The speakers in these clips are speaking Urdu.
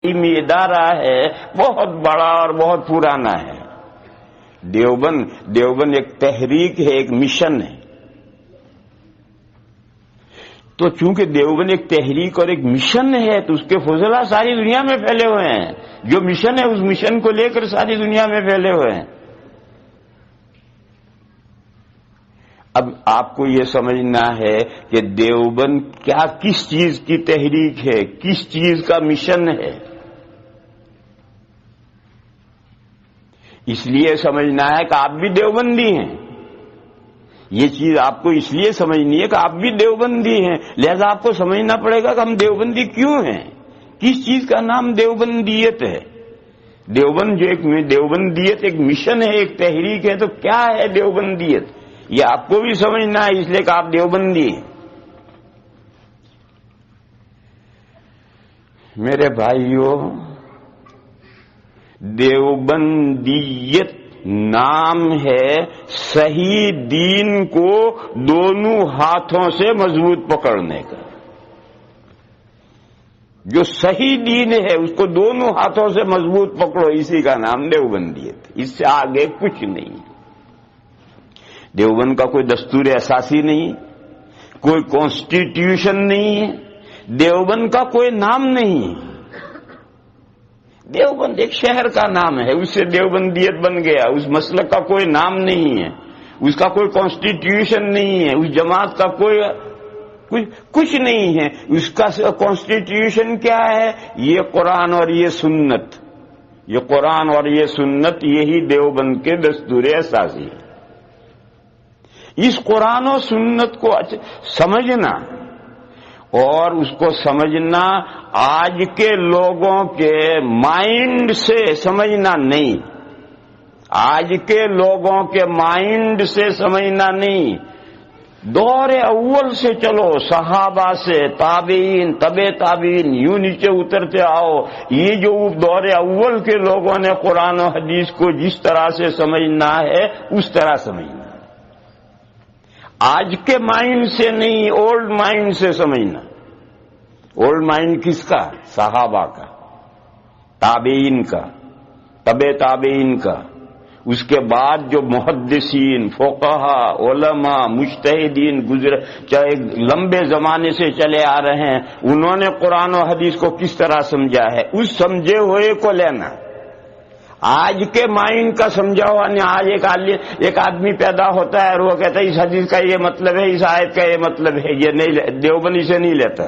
تعلیمی ادارہ ہے، بہت بڑا اور بہت پرانا ہے۔ دیوبند ایک تحریک ہے، ایک مشن ہے۔ تو چونکہ دیوبند ایک تحریک اور ایک مشن ہے تو اس کے فضلہ ساری دنیا میں پھیلے ہوئے ہیں۔ جو مشن ہے اس مشن کو لے کر ساری دنیا میں پھیلے ہوئے ہیں۔ اب آپ کو یہ سمجھنا ہے کہ دیوبند کیا کس چیز کی تحریک ہے، کس چیز کا مشن ہے۔ اس لیے سمجھنا ہے کہ آپ بھی دیوبندی ہیں۔ یہ چیز آپ کو اس لیے سمجھنی ہے کہ آپ بھی دیوبندی ہیں، لہذا آپ کو سمجھنا پڑے گا کہ ہم دیوبندی کیوں ہیں، کس چیز کا نام دیوبندیت ہے۔ دیوبندیت ایک مشن ہے، ایک تحریک ہے، تو کیا ہے دیوبندیت، یہ آپ کو بھی سمجھنا ہے، اس لیے کہ آپ دیوبندی ہیں۔ میرے بھائیوں، دیوبندیت نام ہے صحیح دین کو دونوں ہاتھوں سے مضبوط پکڑنے کا۔ جو صحیح دین ہے اس کو دونوں ہاتھوں سے مضبوط پکڑو، اسی کا نام دیوبندیت، اس سے آگے کچھ نہیں۔ دیوبند کا کوئی دستور اساسی نہیں، کوئی کانسٹیٹیوشن نہیں ہے، دیوبند کا کوئی نام نہیں۔ دیوبند ایک شہر کا نام ہے، اس سے دیوبندیت بن گیا، اس مسلک کا کوئی نام نہیں ہے، اس کا کوئی کانسٹیٹیوشن نہیں ہے، اس جماعت کا کوئی کچھ نہیں ہے۔ اس کا کانسٹیٹیوشن کیا ہے؟ یہ قرآن اور یہ سنت، یہ قرآن اور یہ سنت، یہی دیوبند کے دستور اساسی ہے۔ اس قرآن و سنت کو سمجھنا اور اس کو سمجھنا آج کے لوگوں کے مائنڈ سے سمجھنا نہیں، آج کے لوگوں کے مائنڈ سے سمجھنا نہیں۔ دور اول سے چلو، صحابہ سے، تابعین، تابعین، یوں نیچے اترتے آؤ، یہ جو دور اول کے لوگوں نے قرآن و حدیث کو جس طرح سے سمجھنا ہے اس طرح سمجھنا، آج کے مائنڈ سے نہیں، اولڈ مائنڈ سے سمجھنا۔ اولڈ مائنڈ کس کا؟ صحابہ کا، تابعین کا، تابعین کا۔ اس کے بعد جو محدثین، فقہا، علماء، مجتہدین گزرے، چاہے لمبے زمانے سے چلے آ رہے ہیں، انہوں نے قرآن و حدیث کو کس طرح سمجھا ہے، اس سمجھے ہوئے کو لینا۔ آج کے مائنڈ کا سمجھا ہوا نہیں۔ آج ایک آدمی پیدا ہوتا ہے اور وہ کہتا ہے اس حدیث کا یہ مطلب ہے، اس آیت کا یہ مطلب ہے، یہ نہیں، دیوبند اسے نہیں لیتا۔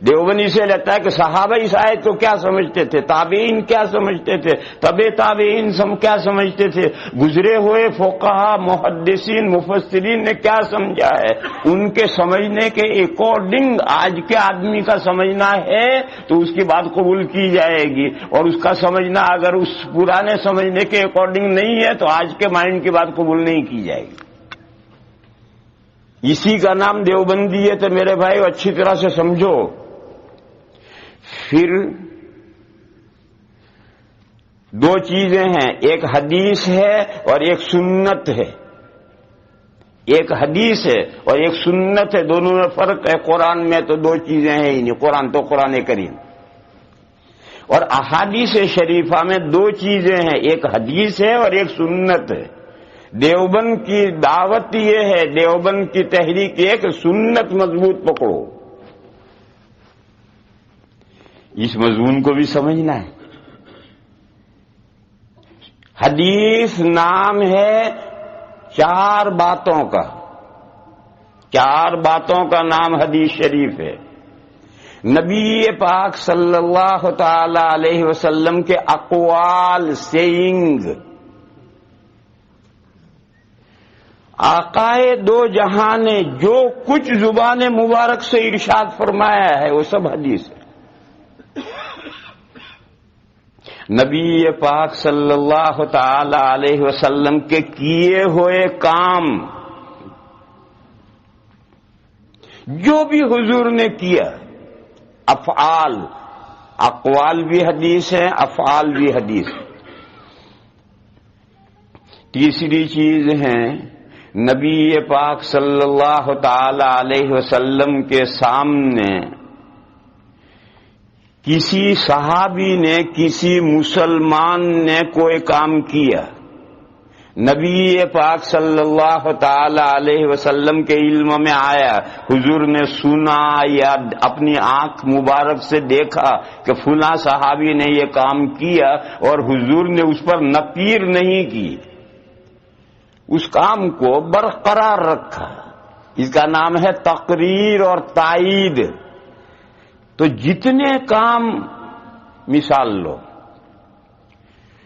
دیوبند اسے لیتا ہے کہ صحابہ اس آیت کو کیا سمجھتے تھے، تابعین کیا سمجھتے تھے، تابعین کیا سمجھتے تھے، گزرے ہوئے فقہا، محدثین، مفسرین نے کیا سمجھا ہے، ان کے سمجھنے کے اکارڈنگ آج کے آدمی کا سمجھنا ہے تو اس کی بات قبول کی جائے گی، اور اس کا سمجھنا اگر اس پرانے سمجھنے کے اکارڈنگ نہیں ہے تو آج کے مائنڈ کی بات قبول نہیں کی جائے گی۔ اسی کا نام دیوبندیت ہے میرے بھائی، اچھی طرح سے سمجھو۔ پھر دو چیزیں ہیں، ایک حدیث ہے اور ایک سنت ہے، ایک حدیث ہے اور ایک سنت ہے، دونوں میں فرق ہے۔ قرآن میں تو دو چیزیں ہیں ہی نہیں، قرآن تو قرآن کریم، اور احادیث شریفہ میں دو چیزیں ہیں، ایک حدیث ہے اور ایک سنت ہے۔ دیوبند کی دعوت یہ ہے، دیوبند کی تحریک یہ ہے کہ سنت مضبوط پکڑو۔ اس مضمون کو بھی سمجھنا ہے۔ حدیث نام ہے چار باتوں کا، چار باتوں کا نام حدیث شریف ہے۔ نبی پاک صلی اللہ تعالی علیہ وسلم کے اقوال، سیئنگ، آقائے دو جہاں نے جو کچھ زبان مبارک سے ارشاد فرمایا ہے وہ سب حدیث ہے۔ نبی پاک صلی اللہ تعالی علیہ وسلم کے کیے ہوئے کام، جو بھی حضور نے کیا، افعال، اقوال بھی حدیث ہیں، افعال بھی حدیث ہیں۔ تیسری چیز ہے نبی پاک صلی اللہ تعالی علیہ وسلم کے سامنے کسی صحابی نے، کسی مسلمان نے کوئی کام کیا، نبی پاک صلی اللہ تعالی علیہ وسلم کے علم میں آیا، حضور نے سنا یا اپنی آنکھ مبارک سے دیکھا کہ فلاں صحابی نے یہ کام کیا اور حضور نے اس پر نکیر نہیں کی، اس کام کو برقرار رکھا، اس کا نام ہے تقریر اور تائید۔ تو جتنے کام، مثال لو،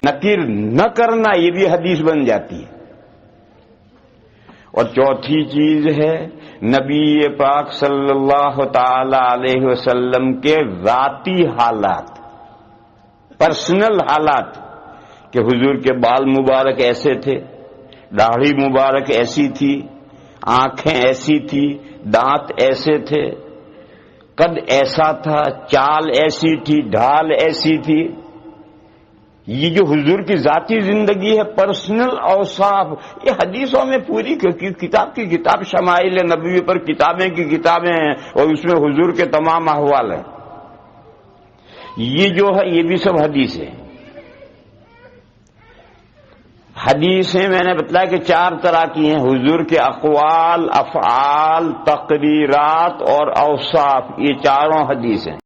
نکیر نہ کرنا، یہ بھی حدیث بن جاتی ہے۔ اور چوتھی چیز ہے نبی پاک صلی اللہ تعالی علیہ وسلم کے ذاتی حالات، پرسنل حالات، کہ حضور کے بال مبارک ایسے تھے، داڑھی مبارک ایسی تھی، آنکھیں ایسی تھی، دانت ایسے تھے، قد ایسا تھا، چال ایسی تھی، ڈھال ایسی تھی۔ یہ جو حضور کی ذاتی زندگی ہے، پرسنل اوصاف، یہ حدیثوں میں پوری کتاب کی کتاب شمائل نبوی پر کتابیں کی کتابیں ہیں، اور اس میں حضور کے تمام احوال ہیں۔ یہ جو ہے یہ بھی سب حدیث ہے۔ حدیثیں میں نے بتلایا کہ 4 طرح کی ہیں، حضور کے اقوال، افعال، تقریرات اور اوصاف، یہ چاروں حدیث ہیں۔